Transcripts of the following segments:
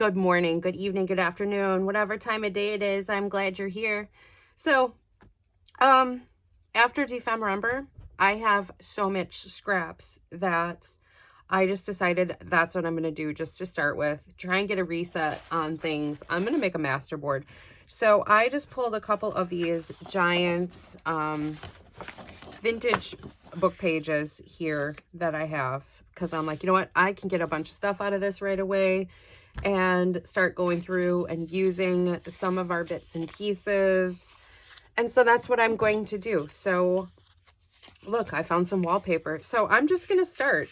Good morning, good evening, good afternoon, whatever time of day it is. I'm glad you're here. So, um, after Dephemerember, I have so much scraps that I just decided that's what I'm going to do just to start with. Try and get a reset on things. I'm going to make a master board. So I just pulled a couple of these giant vintage book pages here that I have because I'm like, you know what? I can get a bunch of stuff out of this right away and start going through and using some of our bits and pieces. And so that's what I'm going to do. So look, I found some wallpaper. So I'm just going to start.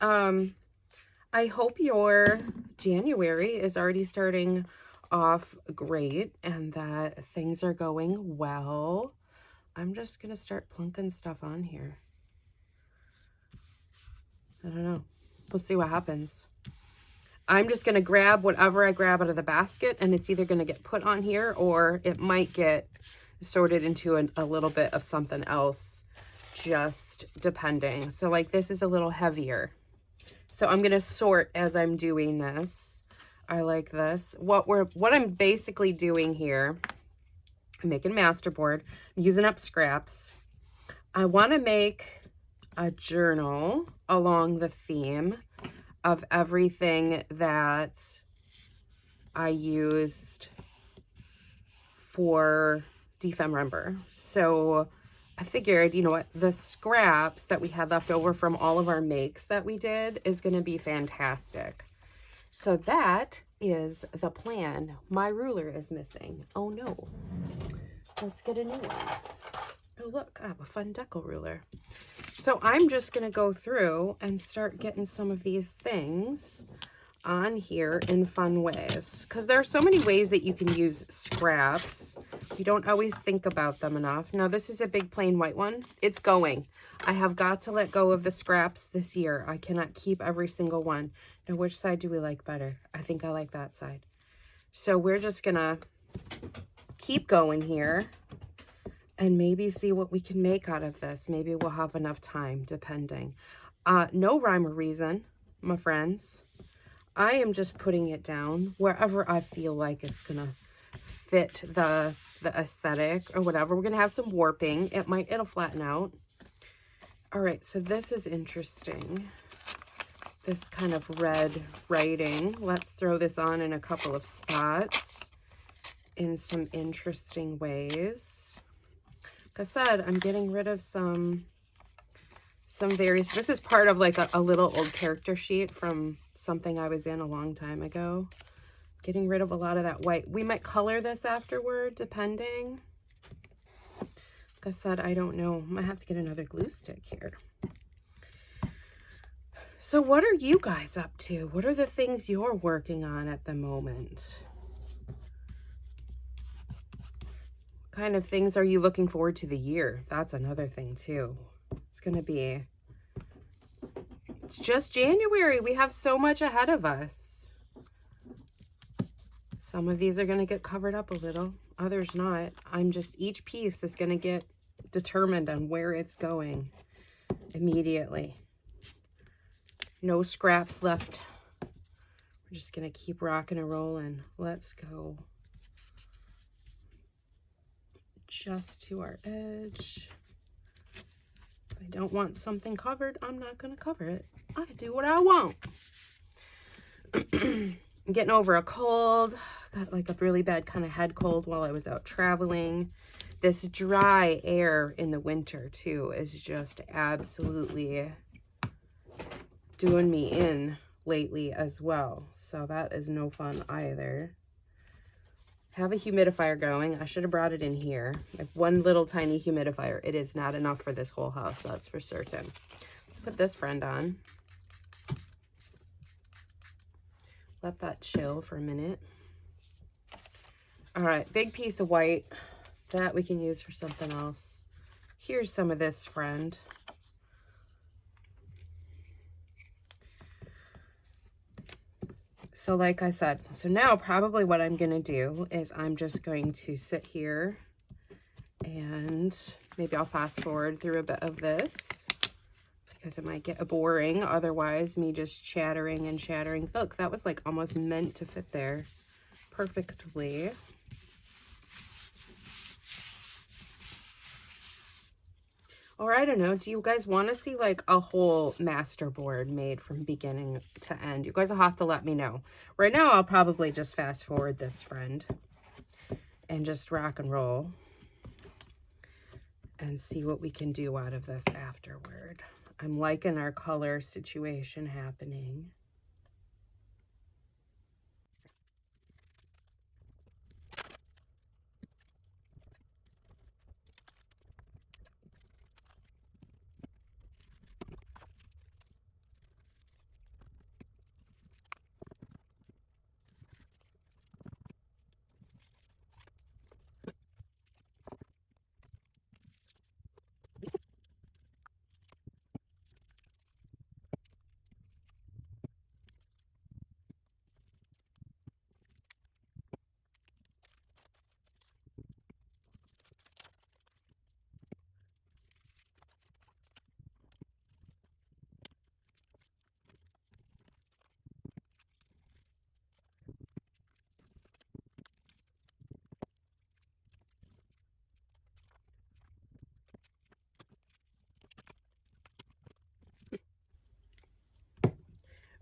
I hope your January is already starting off great and that things are going well. I'm just going to start plunking stuff on here. I don't know. We'll see what happens. I'm just going to grab whatever I grab out of the basket, and it's either going to get put on here or it might get sorted into a little bit of something else, just depending. So like this is a little heavier. So I'm going to sort as I'm doing this. I like this. What I'm basically doing here, I'm making a master board, I'm using up scraps. I want to make a journal along the theme of everything that I used for Dephemerember. So I figured, you know what, the scraps that we had left over from all of our makes that we did is going to be fantastic. So that is the plan. My ruler is missing. Oh no. Let's get a new one. Oh look, I have a fun decal ruler. So I'm just going to go through and start getting some of these things on here in fun ways, because there are so many ways that you can use scraps. You don't always think about them enough. Now this is a big plain white one. It's going. I have got to let go of the scraps this year. I cannot keep every single one. Now which side do we like better? I think I like that side. So we're just gonna keep going here and maybe see what we can make out of this. Maybe we'll have enough time, depending. No rhyme or reason, my friends. I am just putting it down wherever I feel like it's gonna fit the aesthetic or whatever. We're gonna have some warping. It'll flatten out. All right, so this is interesting. This kind of red writing. Let's throw this on in a couple of spots in some interesting ways. Like I said, I'm getting rid of some various, this is part of like a little old character sheet from something I was in a long time ago. Getting rid of a lot of that white. We might color this afterward, depending. Like I said, I don't know. I might have to get another glue stick here. So what are you guys up to? What are the things you're working on at the moment? What kind of things are you looking forward to the year? That's another thing too. It's going to be, it's just January. We have so much ahead of us. Some of these are going to get covered up a little, others not. Each piece is going to get determined on where it's going immediately. No scraps left. We're just going to keep rocking and rolling. Let's go just to our edge. If I don't want something covered, I'm not going to cover it. I do what I want. I'm getting over a cold. Got like a really bad kind of head cold while I was out traveling. This dry air in the winter too is just absolutely doing me in lately as well. So that is no fun either. Have a humidifier going. I should have brought it in here. I have one little tiny humidifier. It is not enough for this whole house, that's for certain. Let's put this friend on. Let that chill for a minute. All right, big piece of white that we can use for something else. Here's some of this friend. So like I said, so now probably what I'm going to do is I'm just going to sit here and maybe I'll fast forward through a bit of this. because it might get boring otherwise, me just chattering and chattering. Look, that was like almost meant to fit there perfectly. Or I don't know, do you guys want to see like a whole master board made from beginning to end? You guys will have to let me know. Right now, I'll probably just fast forward this friend and just rock and roll and see what we can do out of this afterward. I'm liking our color situation happening.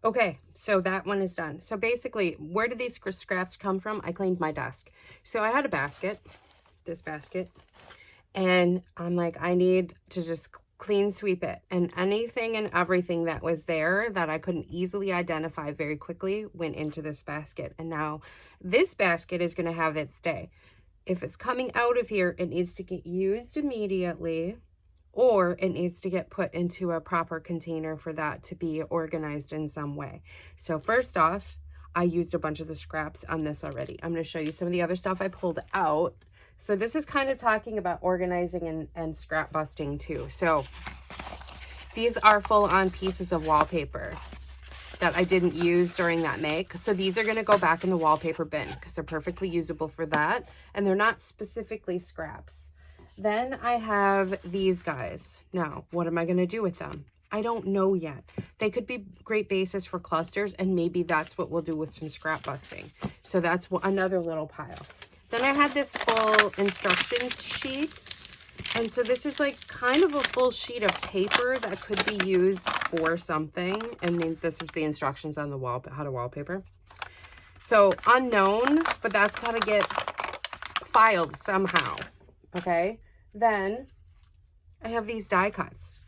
Okay, so that one is done. So basically, where did these scraps come from? I cleaned my desk. So I had a basket, this basket, and I'm like, I need to just clean sweep it. And anything and everything that was there that I couldn't easily identify very quickly went into this basket. And now this basket is going to have its day. If it's coming out of here, it needs to get used immediately, or it needs to get put into a proper container for that to be organized in some way. So first off, I used a bunch of the scraps on this already. I'm going to show you some of the other stuff I pulled out. So this is kind of talking about organizing and scrap busting too. So these are full-on pieces of wallpaper that I didn't use during that make. So these are going to go back in the wallpaper bin because they're perfectly usable for that. And they're not specifically scraps. Then I have these guys. Now, what am I going to do with them? I don't know yet. They could be great bases for clusters, and maybe that's what we'll do with some scrap busting. So that's another little pile. Then I had this full instructions sheet. And so this is like kind of a full sheet of paper that could be used for something. And then this is the instructions on the wall, how to wallpaper. So unknown, but that's got to get filed somehow. Okay. Then I have these die cuts.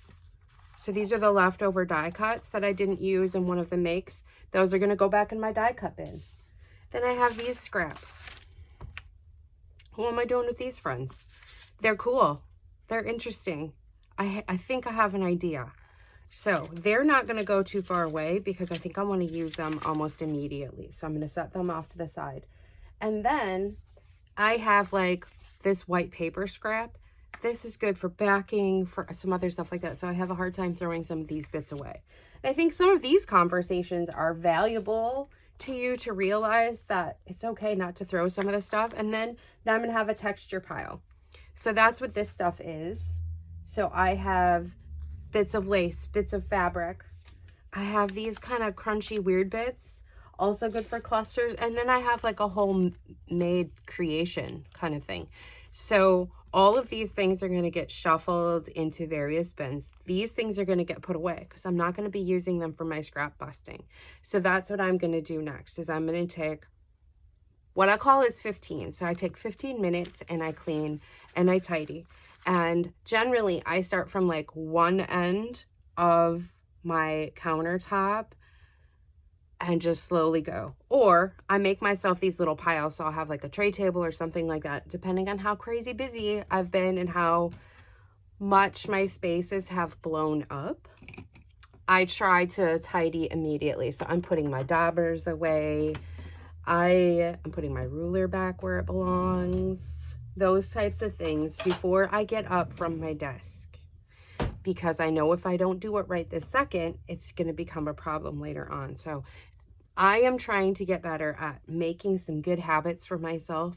So these are the leftover die cuts that I didn't use in one of the makes. Those are going to go back in my die cut bin. Then I have these scraps. What am I doing with these friends? They're cool. They're interesting. I think I have an idea. So they're not going to go too far away because I think I want to use them almost immediately. So I'm going to set them off to the side. And then I have like this white paper scrap. This is good for backing, for some other stuff like that. So I have a hard time throwing some of these bits away. And I think some of these conversations are valuable to you to realize that it's okay not to throw some of the stuff. And then now I'm going to have a texture pile. So that's what this stuff is. So I have bits of lace, bits of fabric. I have these kind of crunchy weird bits, also good for clusters. And then I have like a whole made creation kind of thing. So all of these things are going to get shuffled into various bins. These things are going to get put away because I'm not going to be using them for my scrap busting. So that's what I'm going to do next is I'm going to take what I call is 15. So I take 15 minutes and I clean and I tidy. And generally I start from like one end of my countertop and just slowly go. Or I make myself these little piles. So I'll have like a tray table or something like that, depending on how crazy busy I've been and how much my spaces have blown up. I try to tidy immediately. So I'm putting my daubers away. I'm putting my ruler back where it belongs. Those types of things before I get up from my desk. Because I know if I don't do it right this second, it's going to become a problem later on. So I am trying to get better at making some good habits for myself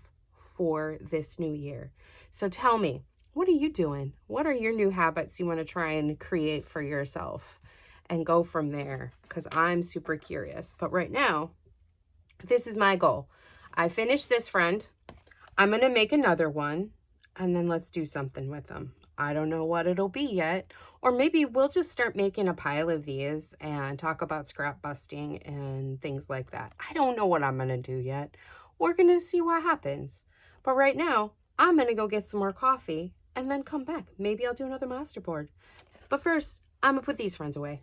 for this new year. So tell me, What are you doing? What are your new habits you want to try and create for yourself? And go from there, because I'm super curious. But right now, this is my goal. I finished this friend. I'm going to make another one, and then let's do something with them. I don't know what it'll be yet. Or maybe we'll just start making a pile of these and talk about scrap busting and things like that. I don't know what I'm going to do yet. We're going to see what happens. But right now, I'm going to go get some more coffee and then come back. Maybe I'll do another masterboard. But first, I'm going to put these friends away.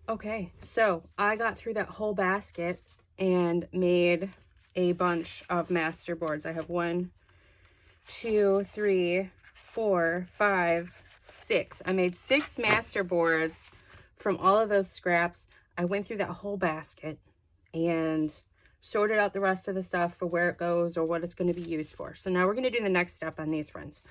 Okay, so I got through that whole basket and made a bunch of masterboards. I have 1, 2, 3, 4, 5, 6. I made 6 masterboards from all of those scraps. I went through that whole basket and sorted out the rest of the stuff for where it goes or what it's going to be used for. So now we're going to do the next step on these friends.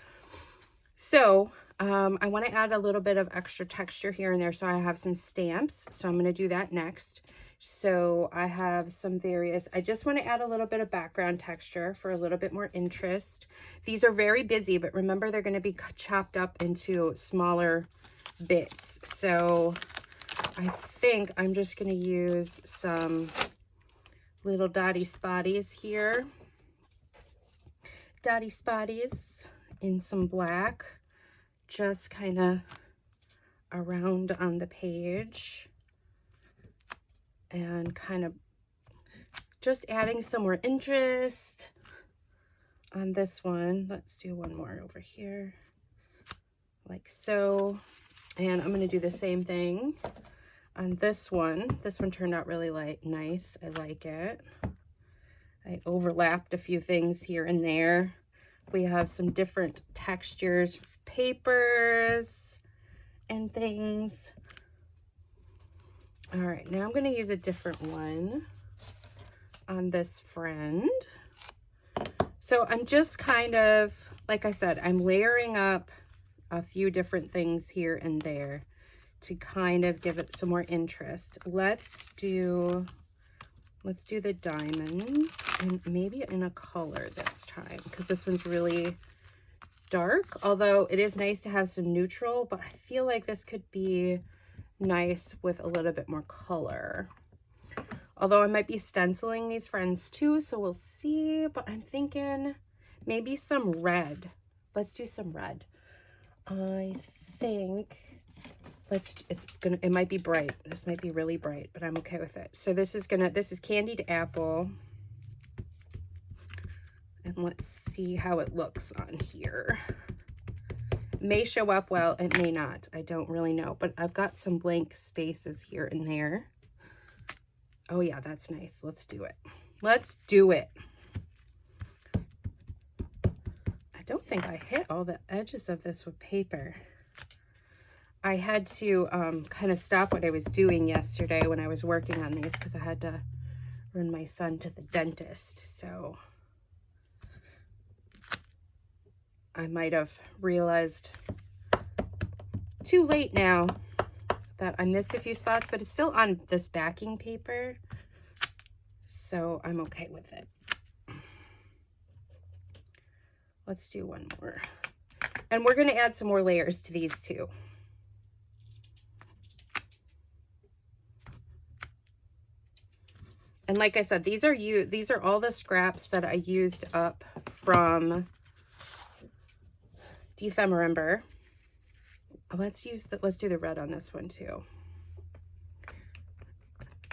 So I want to add a little bit of extra texture here and there. So I have some stamps. So I'm going to do that next. So I have some various, I just want to add a little bit of background texture for a little bit more interest. These are very busy, but remember they're going to be chopped up into smaller bits. So I think I'm just going to use some little dotty spotties here. Dotty spotties in some black, just kind of around on the page, and kind of just adding some more interest on this one. Let's do one more over here, like so. And I'm going to do the same thing on this one. This one turned out really nice. I like it. I overlapped a few things here and there. We have some different textures of papers and things. All right, now I'm going to use a different one on this friend. So I'm just kind of, like I said, I'm layering up a few different things here and there to kind of give it some more interest. Let's do the diamonds, and maybe in a color this time, because this one's really dark, although it is nice to have some neutral, but I feel like this could be nice with a little bit more color. Although I might be stenciling these friends too, so we'll see, but I'm thinking maybe some red. Let's do some red. I think it might be bright. This might be really bright, but I'm okay with it. So this is candied apple. And let's see how it looks on here. It may show up well, it may not. I don't really know, but I've got some blank spaces here and there. Oh yeah, that's nice. Let's do it. Let's do it. I don't think I hit all the edges of this with paper. I had to kind of stop what I was doing yesterday when I was working on these, because I had to run my son to the dentist. So I might have realized too late now that I missed a few spots, but it's still on this backing paper, so I'm okay with it. Let's do one more. And we're going to add some more layers to these too. And like I said, these are all the scraps that I used up from Dephemerember. Let's do the red on this one too.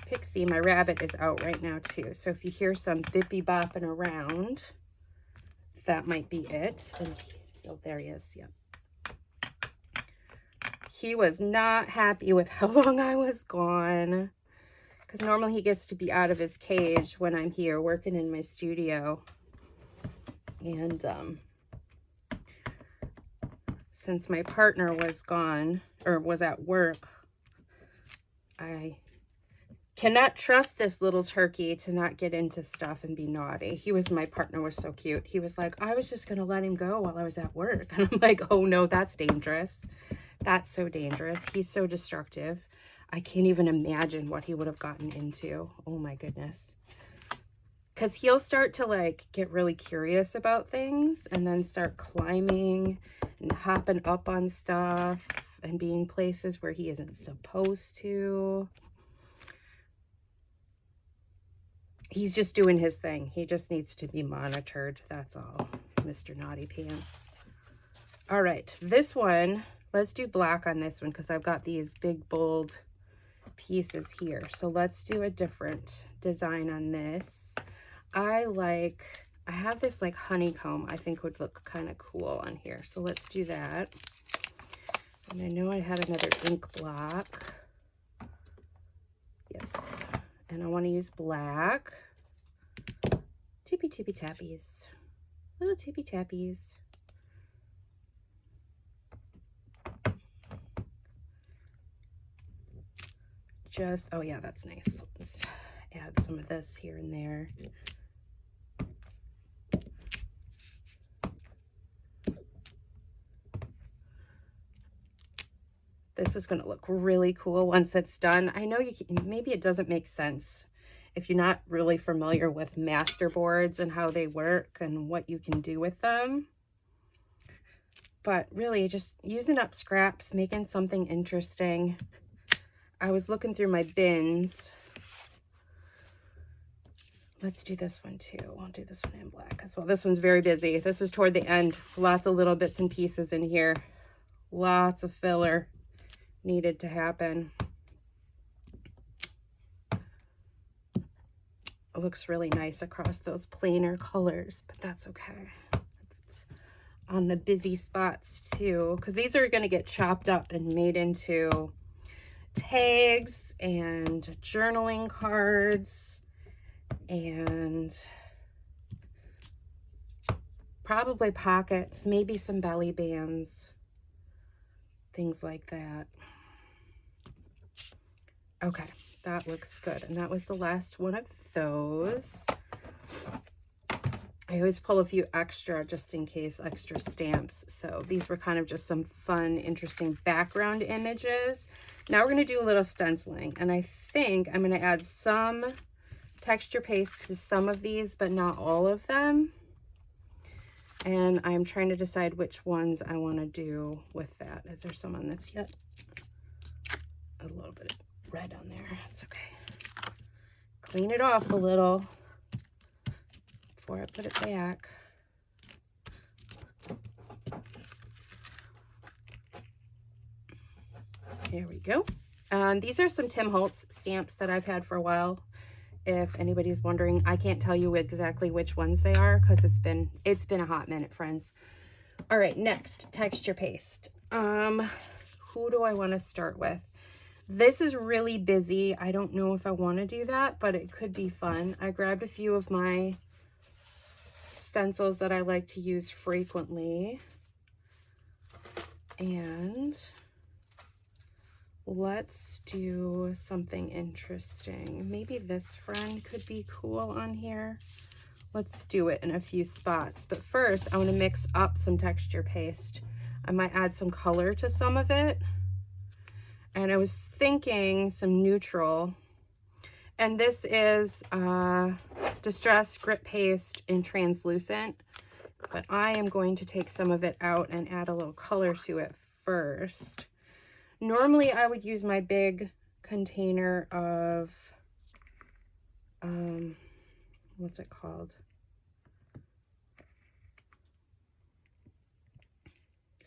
Pixie, my rabbit, is out right now too. So if you hear some bippy bopping around, that might be it. And oh, there he is. Yep. He was not happy with how long I was gone, because normally he gets to be out of his cage when I'm here working in my studio. And since my partner was gone, or was at work, I cannot trust this little turkey to not get into stuff and be naughty. My partner was so cute. He was like, I was just going to let him go while I was at work. And I'm like, oh no, that's dangerous. That's so dangerous. He's so destructive. I can't even imagine what he would have gotten into. Oh my goodness. because he'll start to like get really curious about things and then start climbing and hopping up on stuff and being places where he isn't supposed to. He's just doing his thing. He just needs to be monitored. That's all, Mr. Naughty Pants. All right, this one, let's do black on this one because I've got these big, bold pieces here. So let's do a different design on this. I have this like honeycomb I think would look kind of cool on here. So let's do that. And I know I had another ink block. Yes. And I want to use black. Tippy tippy tappies. Little tippy tappies. Oh yeah, that's nice. Let's add some of this here and there. This is going to look really cool once it's done. I know maybe it doesn't make sense if you're not really familiar with master boards and how they work and what you can do with them. But really just using up scraps, making something interesting. I was looking through my bins. Let's do this one too. I'll do this one in black as well. This one's very busy. This is toward the end. Lots of little bits and pieces in here. Lots of filler needed to happen. It looks really nice across those plainer colors, but that's okay. It's on the busy spots too, because these are going to get chopped up and made into tags and journaling cards and probably pockets, maybe some belly bands, things like that. Okay, that looks good. And that was the last one of those. I always pull a few extra just in case, extra stamps. So these were kind of just some fun, interesting background images. Now we're going to do a little stenciling. And I think I'm going to add some texture paste to some of these, but not all of them. And I'm trying to decide which ones I want to do with that. Is there some on this yet? A little bit of red on there. It's okay. Clean it off a little before I put it back. There we go. These are some Tim Holtz stamps that I've had for a while. If anybody's wondering, I can't tell you exactly which ones they are because it's been a hot minute, friends. All right, next, texture paste. Who do I want to start with? This is really busy. I don't know if I want to do that, but it could be fun. I grabbed a few of my stencils that I like to use frequently. And let's do something interesting. Maybe this friend could be cool on here. Let's do it in a few spots. But first, I want to mix up some texture paste. I might add some color to some of it. And I was thinking some neutral. And this is Distress Grip Paste in translucent. But I am going to take some of it out and add a little color to it first. Normally, I would use my big container of, what's it called?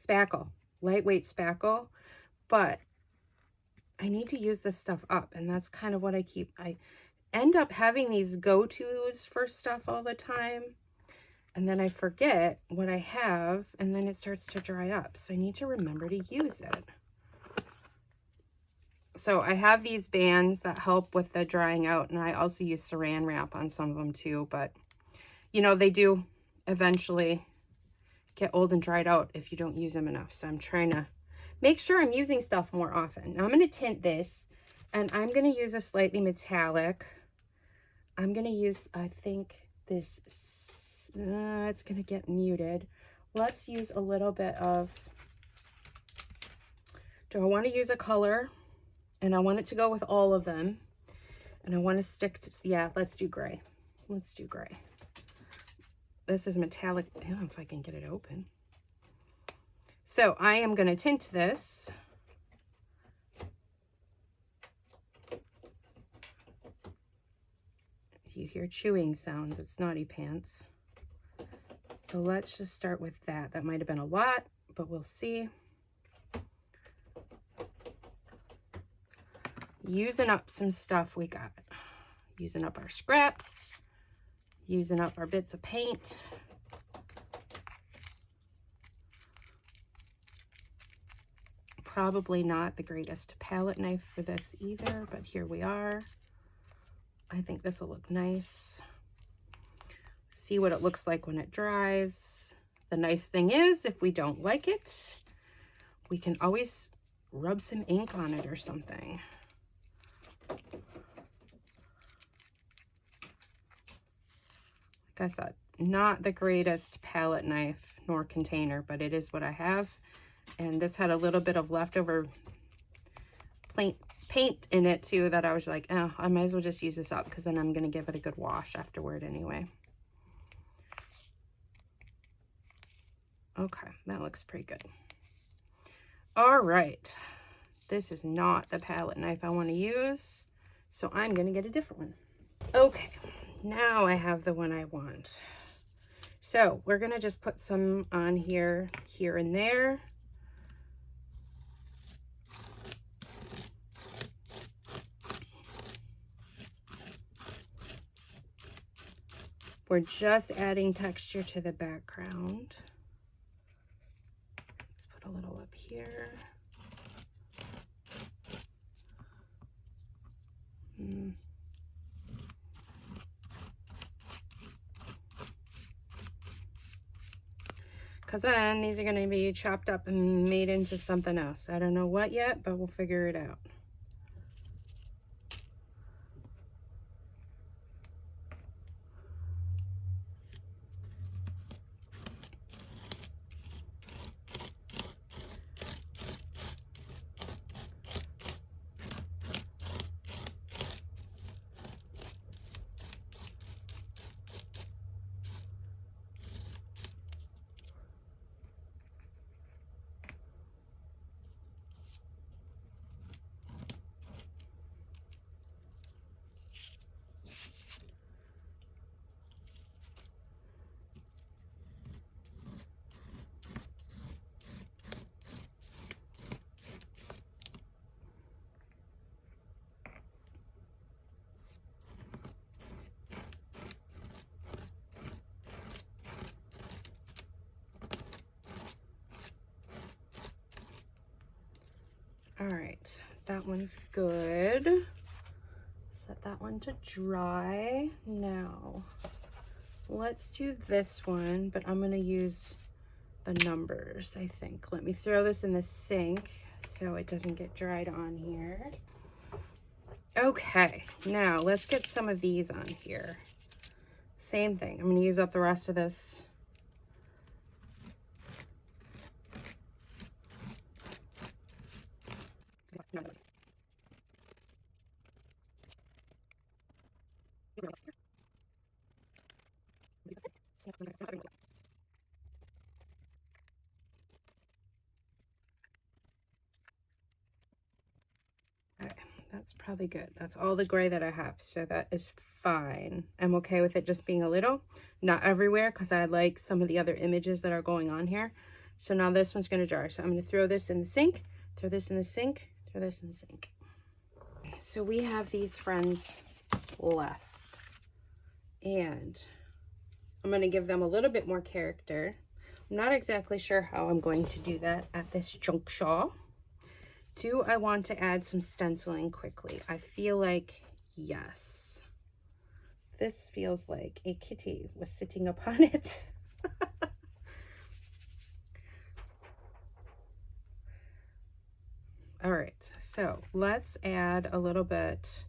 Spackle, lightweight spackle, but I need to use this stuff up, and that's kind of what I end up having these go-tos for stuff all the time, and then I forget what I have, and then it starts to dry up, so I need to remember to use it. So I have these bands that help with the drying out, and I also use saran wrap on some of them too, but you know, they do eventually get old and dried out if you don't use them enough. So I'm trying to make sure I'm using stuff more often. Now I'm going to tint this, and I'm going to use a slightly metallic. I'm going to use, I think this, it's going to get muted. Let's use a little bit of, do I want to use a color? And I want it to go with all of them. And I want to stick to, yeah, let's do gray. Let's do gray. This is metallic. I don't know if I can get it open. So I am going to tint this. If you hear chewing sounds, it's Naughty Pants. So let's just start with that. That might have been a lot, but we'll see. Using up some stuff we got. Using up our scraps. Using up our bits of paint. Probably not the greatest palette knife for this either, but here we are. I think this will look nice. See what it looks like when it dries. The nice thing is, if we don't like it, we can always rub some ink on it or something. Like I said, not the greatest palette knife nor container, but it is what I have. And this had a little bit of leftover paint in it too, that I was like, oh, I might as well just use this up, because then I'm going to give it a good wash afterward anyway. Okay, that looks pretty good. All right, this is not the palette knife I want to use, so I'm going to get a different one. Okay, now I have the one I want. So we're going to just put some on here and there. We're just adding texture to the background. Let's put a little up here. Because then these are going to be chopped up and made into something else. I don't know what yet, but we'll figure it out. All right, that one's good. Set that one to dry. Now, let's do this one, but I'm gonna use the numbers, I think. Let me throw this in the sink so it doesn't get dried on here. Okay, now let's get some of these on here. Same thing, I'm gonna use up the rest of this. Okay, that's probably good. That's all the gray that I have, so that is fine. I'm okay with it just being a little, not everywhere, because I like some of the other images that are going on here. So now this one's going to dry. So I'm going to throw this in the sink, throw this in the sink, throw this in the sink. So we have these friends left, and I'm going to give them a little bit more character. I'm not exactly sure how I'm going to do that at this juncture. Do I want to add some stenciling quickly? I feel like yes. This feels like a kitty was sitting upon it. All right, so let's add a little bit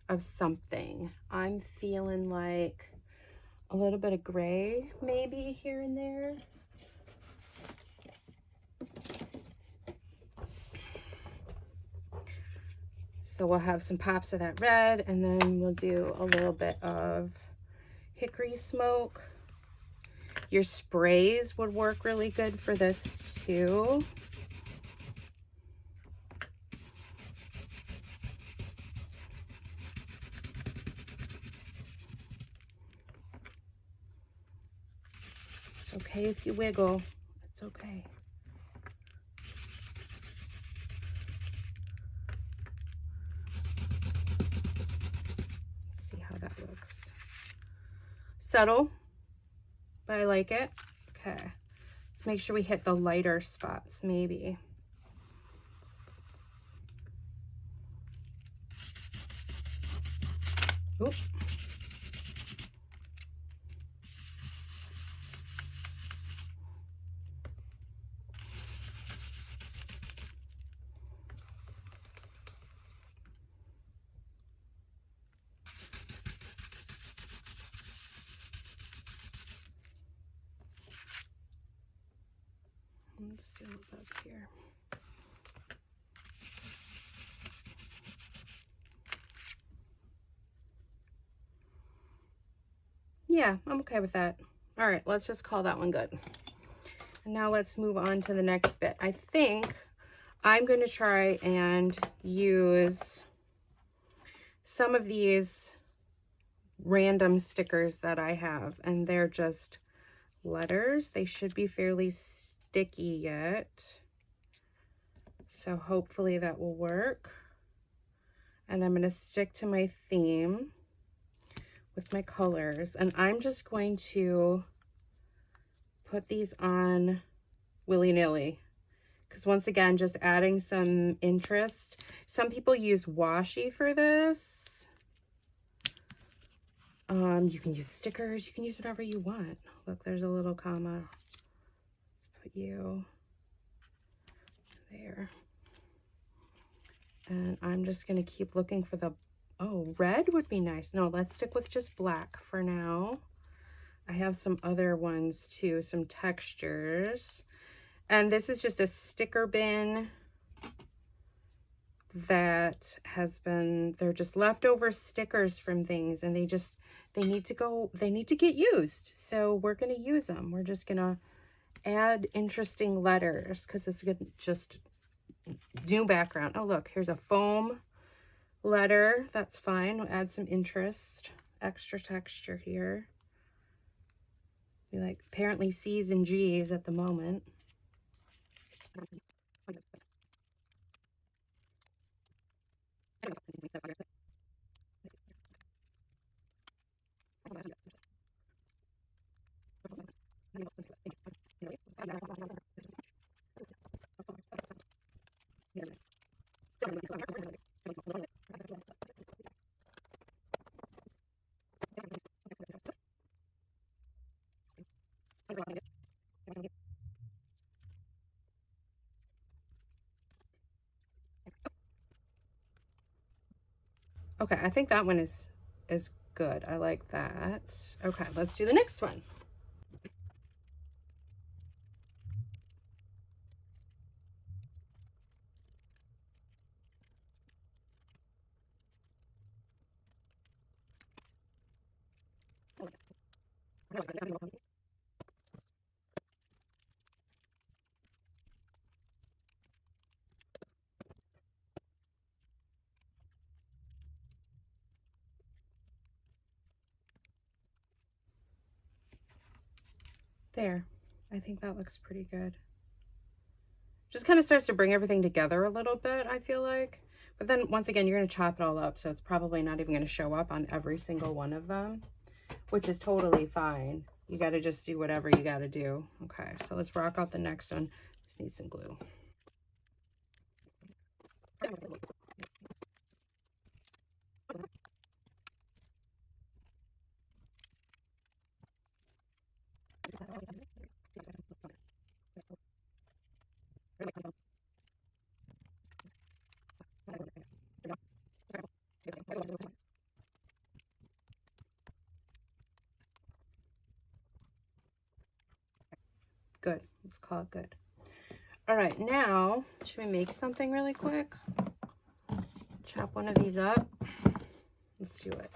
of something. I'm feeling like a little bit of gray maybe here and there. So we'll have some pops of that red, and then we'll do a little bit of hickory smoke. Your sprays would work really good for this too. It's okay if you wiggle. It's okay. Let's see how that looks. Subtle, but I like it. Okay. Let's make sure we hit the lighter spots, maybe. Oop. Let's do it up here. Yeah, I'm okay with that. All right, let's just call that one good. And now let's move on to the next bit. I think I'm going to try and use some of these random stickers that I have, and they're just letters. They should be fairly sticky yet, so hopefully that will work. And I'm going to stick to my theme with my colors, and I'm just going to put these on willy-nilly, because once again, just adding some interest. Some people use washi for this. You can use stickers, you can use whatever you want. Look, there's a little comma. Let's put you there. And I'm just gonna keep looking for the, oh, red would be nice. No, let's stick with just black for now. I have some other ones too, some textures. And this is just a sticker bin that has been, they're just leftover stickers from things, and they need to get used. So we're going to use them. We're just going to add interesting letters because it's good, just new background. Oh, look, here's a foam letter. That's fine. We'll add some interest, extra texture here. We like apparently C's and G's at the moment. Okay, I think that one is good. I like that. Okay, let's do the next one. There, I think that looks pretty good. Just kind of starts to bring everything together a little bit, I feel like. But then once again, you're going to chop it all up, so it's probably not even going to show up on every single one of them, which is totally fine. You got to just do whatever you got to do. Okay, so let's rock out the next one. Just need some glue. Good. Let's call it good. All right, now, should we make something really quick? Chop one of these up. Let's do it.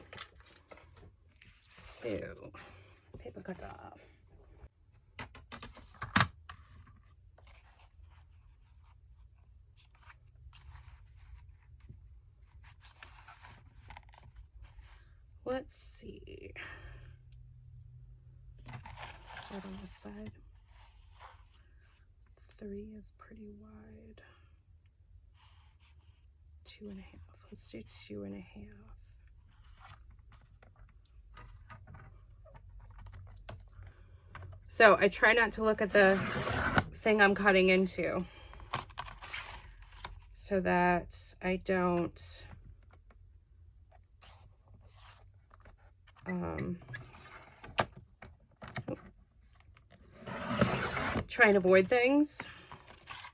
So, paper cutter. Let's see. Start on this side. 3 is pretty wide. 2.5. Let's do 2.5. So I try not to look at the thing I'm cutting into so that I don't try and avoid things.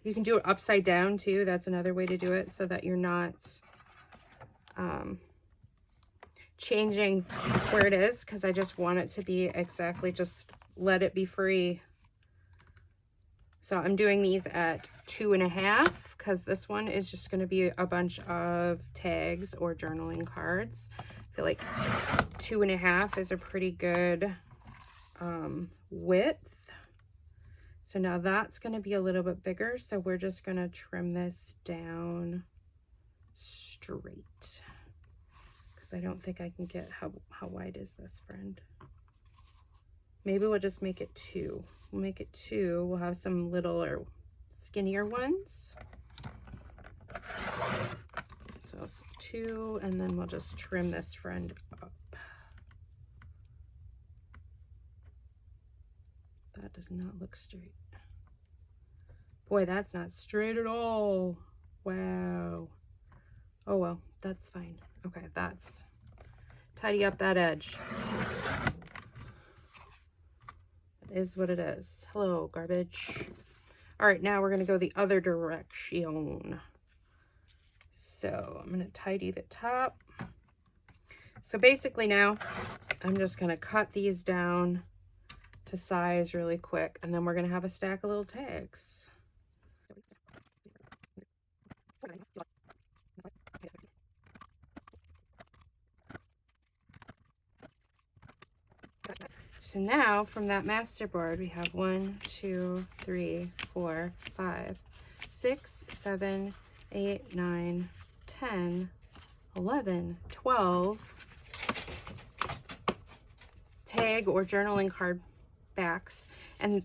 You can do it upside down too. That's another way to do it so that you're not changing where it is, because I just want it to be exactly, just let it be free. So I'm doing these at 2.5 because this one is just going to be a bunch of tags or journaling cards. I feel like 2.5 is a pretty good width. So now that's going to be a little bit bigger. So we're just going to trim this down straight. Because I don't think I can get, how wide is this, friend? Maybe we'll just make it 2. We'll make it 2. We'll have some littler, skinnier ones. So 2, and then we'll just trim this friend up. That does not look straight. Boy, that's not straight at all. Wow. Oh well, that's fine. Okay, that's, tidy up that edge. It is what it is. Hello, garbage. All right, now we're gonna go the other direction. So I'm gonna tidy the top. So basically now, I'm just gonna cut these down to size really quick, and then we're gonna have a stack of little tags. So now from that masterboard, we have 1, 2, 3, 4, 5, 6, 7, 8, 9, 10, 11, 12 tag or journaling card backs. And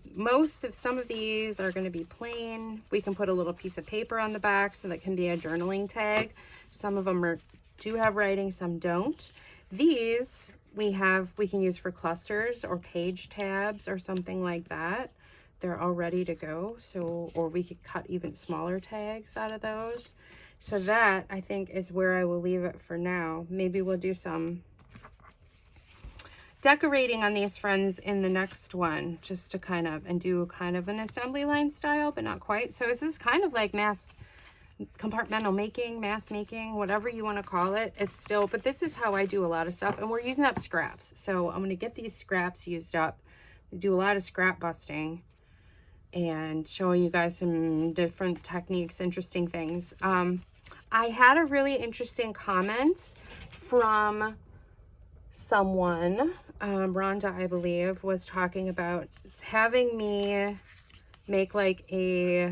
some of these are going to be plain. We can put a little piece of paper on the back so that can be a journaling tag. Some of them do have writing, some don't. These we can use for clusters or page tabs or something like that. They're all ready to go. So, or we could cut even smaller tags out of those. So that, I think, is where I will leave it for now. Maybe we'll do some decorating on these friends in the next one, just to kind of, and do kind of an assembly line style, but not quite. So this is kind of like compartmental making, mass making, whatever you want to call it. It's still, but this is how I do a lot of stuff, and we're using up scraps. So I'm going to get these scraps used up, do a lot of scrap busting, and showing you guys some different techniques, interesting things. I had a really interesting comment from someone, Rhonda, I believe, was talking about having me make like a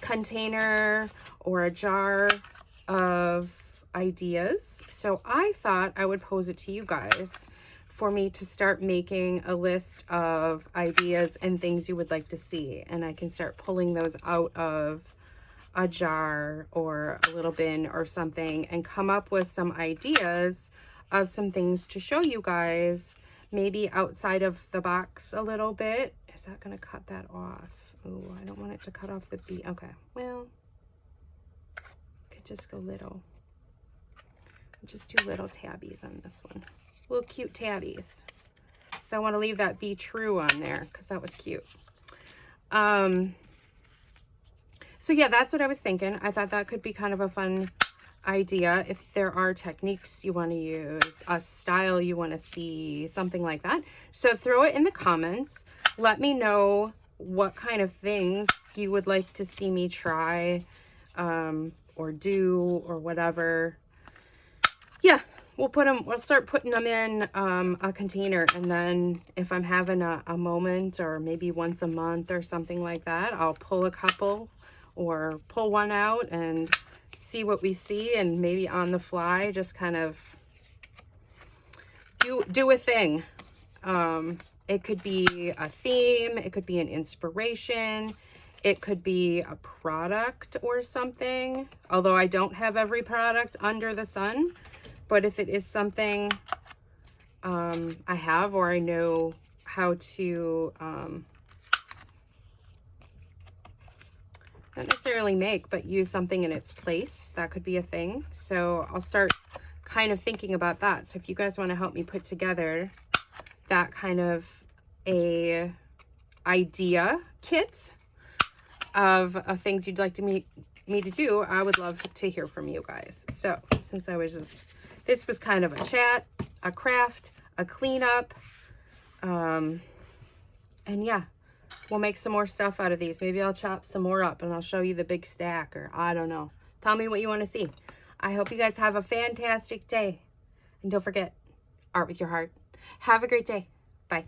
container or a jar of ideas. So I thought I would pose it to you guys for me to start making a list of ideas and things you would like to see, and I can start pulling those out of a jar or a little bin or something and come up with some ideas of some things to show you guys, maybe outside of the box a little bit. Is that going to cut that off? Oh, I don't want it to cut off the B. Okay, well, could just go little. Just do little tabbies on this one. Little cute tabbies. So I want to leave that Be True on there because that was cute. So yeah, that's what I was thinking. I thought that could be kind of a fun idea. If there are techniques you want to use, a style you want to see, something like that. So throw it in the comments. Let me know what kind of things you would like to see me try or do or whatever. Yeah, we'll start putting them in a container, and then if I'm having a moment, or maybe once a month or something like that, I'll pull a couple or pull one out and see what we see, and maybe on the fly just kind of do a thing. It could be a theme, it could be an inspiration, it could be a product or something, although I don't have every product under the sun. But if it is something I have, or I know how to not necessarily make, but use something in its place, that could be a thing. So I'll start kind of thinking about that. So if you guys want to help me put together that kind of a idea kit of things you'd like me to do, I would love to hear from you guys. So since this was kind of a chat, a craft, a cleanup, and yeah, we'll make some more stuff out of these. Maybe I'll chop some more up and I'll show you the big stack, or I don't know. Tell me what you want to see. I hope you guys have a fantastic day. And don't forget, art with your heart. Have a great day. Bye.